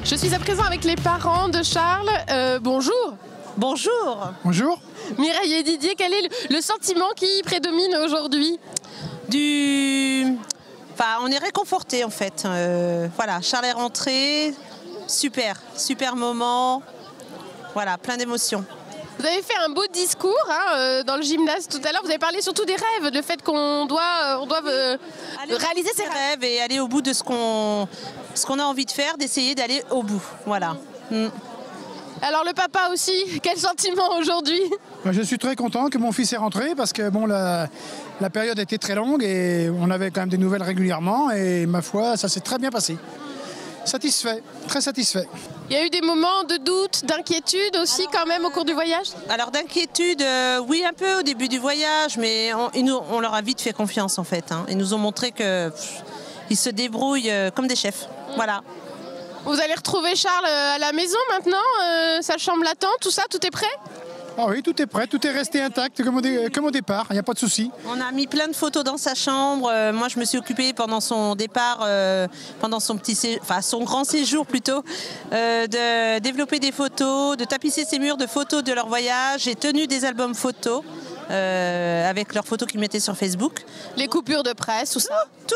Je suis à présent avec les parents de Charles. Bonjour. Bonjour. Bonjour. Mireille et Didier, quel est le sentiment qui prédomine aujourd'hui? Enfin, on est réconfortés en fait. Voilà, Charles est rentré. Super moment. Voilà, plein d'émotions. Vous avez fait un beau discours dans le gymnase tout à l'heure. Vous avez parlé surtout des rêves, le fait qu'on doit réaliser ses rêves et aller au bout de ce qu'on a envie de faire, d'essayer d'aller au bout. Voilà. Alors le papa aussi, quel sentiment aujourd'hui? Je suis très content que mon fils est rentré parce que bon, la période était très longue et on avait quand même des nouvelles régulièrement et ma foi, ça s'est très bien passé. Satisfait, très satisfait. Il y a eu des moments de doute, d'inquiétude aussi quand même au cours du voyage? Alors d'inquiétude, oui un peu au début du voyage, mais on leur a vite fait confiance en fait. Ils nous ont montré qu'ils se débrouillent comme des chefs. Voilà. Vous allez retrouver Charles à la maison maintenant, sa chambre l'attend, tout ça, tout est prêt? Ah oui, tout est prêt, tout est resté intact comme au départ, il n'y a pas de souci. On a mis plein de photos dans sa chambre. Moi, je me suis occupée pendant son départ, pendant son grand séjour plutôt, de développer des photos, de tapisser ses murs de photos de leur voyage. J'ai tenu des albums photos avec leurs photos qu'ils mettaient sur Facebook. Les coupures de presse, tout ça? Tout.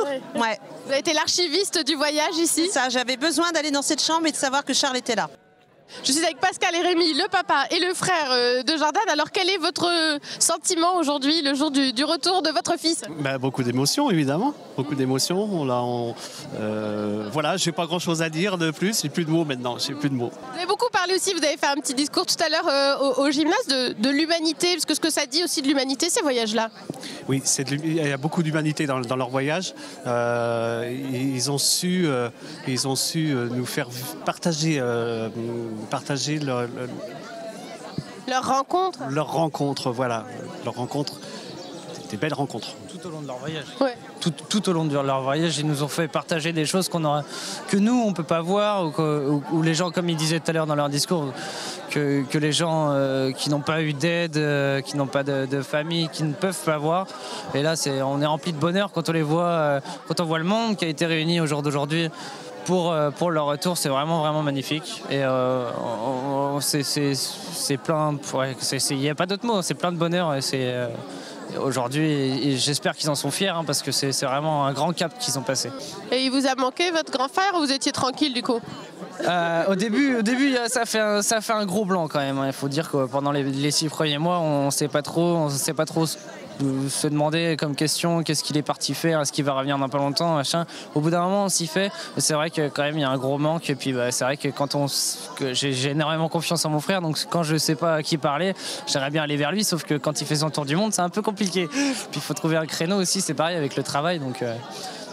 Ouais. Ouais. Vous avez été l'archiviste du voyage ici? Ça, j'avais besoin d'aller dans cette chambre et de savoir que Charles était là. Je suis avec Pascal et Rémi, le papa et le frère de Jordan. Alors quel est votre sentiment aujourd'hui, le jour du retour de votre fils? Beaucoup d'émotions évidemment, beaucoup d'émotions. Voilà, j'ai pas grand chose à dire de plus, j'ai plus de mots maintenant, j'ai plus de mots. Vous avez beaucoup parlé aussi, vous avez fait un petit discours tout à l'heure au gymnase de l'humanité, parce que ce que ça dit aussi de l'humanité, ces voyages-là. Oui, il y a beaucoup d'humanité dans leur voyage. Ils ont su nous faire partager leur rencontre. Leur rencontre, voilà. Leur rencontre, des belles rencontres. Tout au long de leur voyage. Ouais. Tout au long de leur voyage, ils nous ont fait partager des choses que nous, on ne peut pas voir, ou les gens, comme ils disaient tout à l'heure dans leur discours, que les gens qui n'ont pas eu d'aide, qui n'ont pas de famille, qui ne peuvent pas voir. Et là, on est rempli de bonheur quand on les voit, quand on voit le monde qui a été réuni au jour d'aujourd'hui. Pour leur retour, c'est vraiment magnifique. Et c'est plein. Il n'y a pas d'autre mot. C'est plein de bonheur. Et aujourd'hui, et j'espère qu'ils en sont fiers parce que c'est vraiment un grand cap qu'ils ont passé. Et il vous a manqué votre grand frère ou vous étiez tranquille du coup? Au début, ça fait un gros blanc quand même. Il faut dire que pendant les 6 premiers mois, on ne sait pas trop se demander comme question qu'est-ce qu'il est parti faire, est-ce qu'il va revenir dans pas longtemps, machin. Au bout d'un moment on s'y fait, mais c'est vrai que quand même il y a un gros manque. Et puis c'est vrai que j'ai énormément confiance en mon frère, donc quand je sais pas à qui parler, j'aimerais bien aller vers lui, sauf que quand il fait son tour du monde c'est un peu compliqué, puis il faut trouver un créneau aussi, c'est pareil avec le travail, donc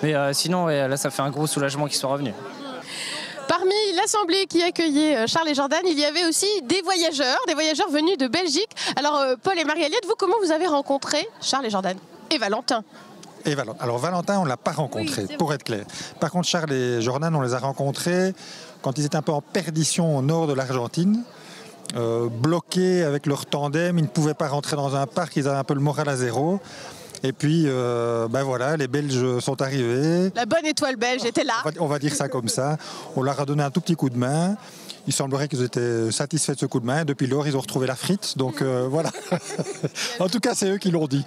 mais sinon là ça fait un gros soulagement qu'ils soient revenus. Parmi l'assemblée qui accueillait Charles et Jordan, il y avait aussi des voyageurs venus de Belgique. Alors Paul et Marie-Aliette, vous, comment vous avez rencontré Charles et Jordan? Et Valentin? Alors Valentin, on ne l'a pas rencontré, pour être clair. Par contre, Charles et Jordan, on les a rencontrés quand ils étaient un peu en perdition au nord de l'Argentine. Bloqués avec leur tandem, ils ne pouvaient pas rentrer dans un parc, ils avaient un peu le moral à zéro. Et puis, voilà, les Belges sont arrivés. La bonne étoile belge était là. On va dire ça comme ça. On leur a donné un tout petit coup de main. Il semblerait qu'ils étaient satisfaits de ce coup de main. Depuis lors, ils ont retrouvé la frite. Donc voilà. En tout cas, c'est eux qui l'ont dit.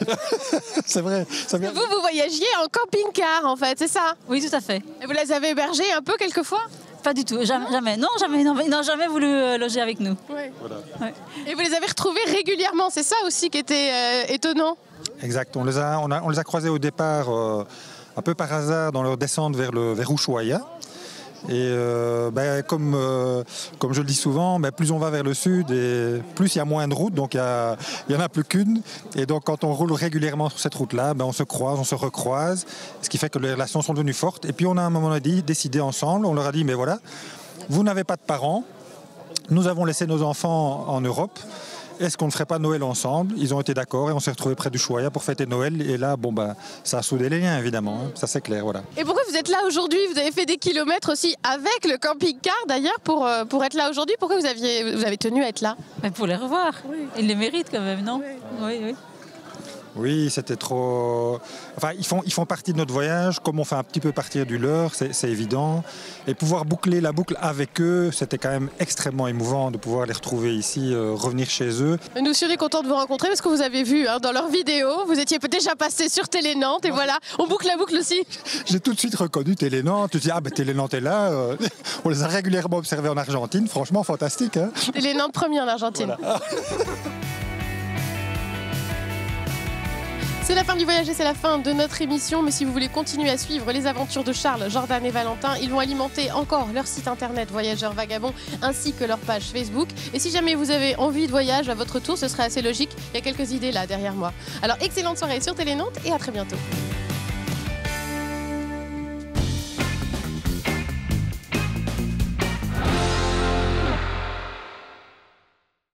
C'est vrai. Vous voyagiez en camping-car, en fait, c'est ça? Oui, tout à fait. Et vous les avez hébergés un peu quelquefois? Pas du tout, jamais. Non, jamais. Ils n'ont jamais voulu loger avec nous. Ouais. Voilà. Ouais. Et vous les avez retrouvés régulièrement, c'est ça aussi qui était étonnant? Exact. On les a croisés au départ un peu par hasard dans leur descente vers Ushuaia. Et comme je le dis souvent, plus on va vers le sud et plus il y a moins de routes, donc il y en a plus qu'une. Et donc quand on roule régulièrement sur cette route-là, on se croise, on se recroise, ce qui fait que les relations sont devenues fortes. Et puis on a à un moment donné décidé ensemble, on leur a dit, mais voilà, vous n'avez pas de parents, nous avons laissé nos enfants en Europe. Est-ce qu'on ne ferait pas Noël ensemble? Ils ont été d'accord et on s'est retrouvés près du Ushuaia pour fêter Noël. Et là, ça a soudé les liens, évidemment. Ça, c'est clair, voilà. Et pourquoi vous êtes là aujourd'hui? Vous avez fait des kilomètres aussi avec le camping-car, d'ailleurs, pour être là aujourd'hui. Pourquoi vous avez tenu à être là? Mais pour les revoir. Oui. Ils les méritent quand même, non? Oui. Oui. Oui, c'était trop... Enfin, ils font partie de notre voyage, comme on fait un petit peu partie du leur, c'est évident. Et pouvoir boucler la boucle avec eux, c'était quand même extrêmement émouvant de pouvoir les retrouver ici, revenir chez eux. Nous sommes contents de vous rencontrer parce que vous avez vu dans leurs vidéos, vous étiez déjà passé sur Télé Nantes et voilà, on boucle la boucle aussi. J'ai tout de suite reconnu Télé Nantes. Tu dis, ah ben Télé Nantes est là. On les a régulièrement observés en Argentine. Franchement, fantastique. Hein. Télé Nantes premier en Argentine. Voilà. C'est la fin du voyage et c'est la fin de notre émission. Mais si vous voulez continuer à suivre les aventures de Charles, Jordan et Valentin, ils vont alimenter encore leur site internet Voyageurs Vagabonds ainsi que leur page Facebook. Et si jamais vous avez envie de voyage à votre tour, ce serait assez logique. Il y a quelques idées là derrière moi. Alors excellente soirée sur Télé Nantes et à très bientôt.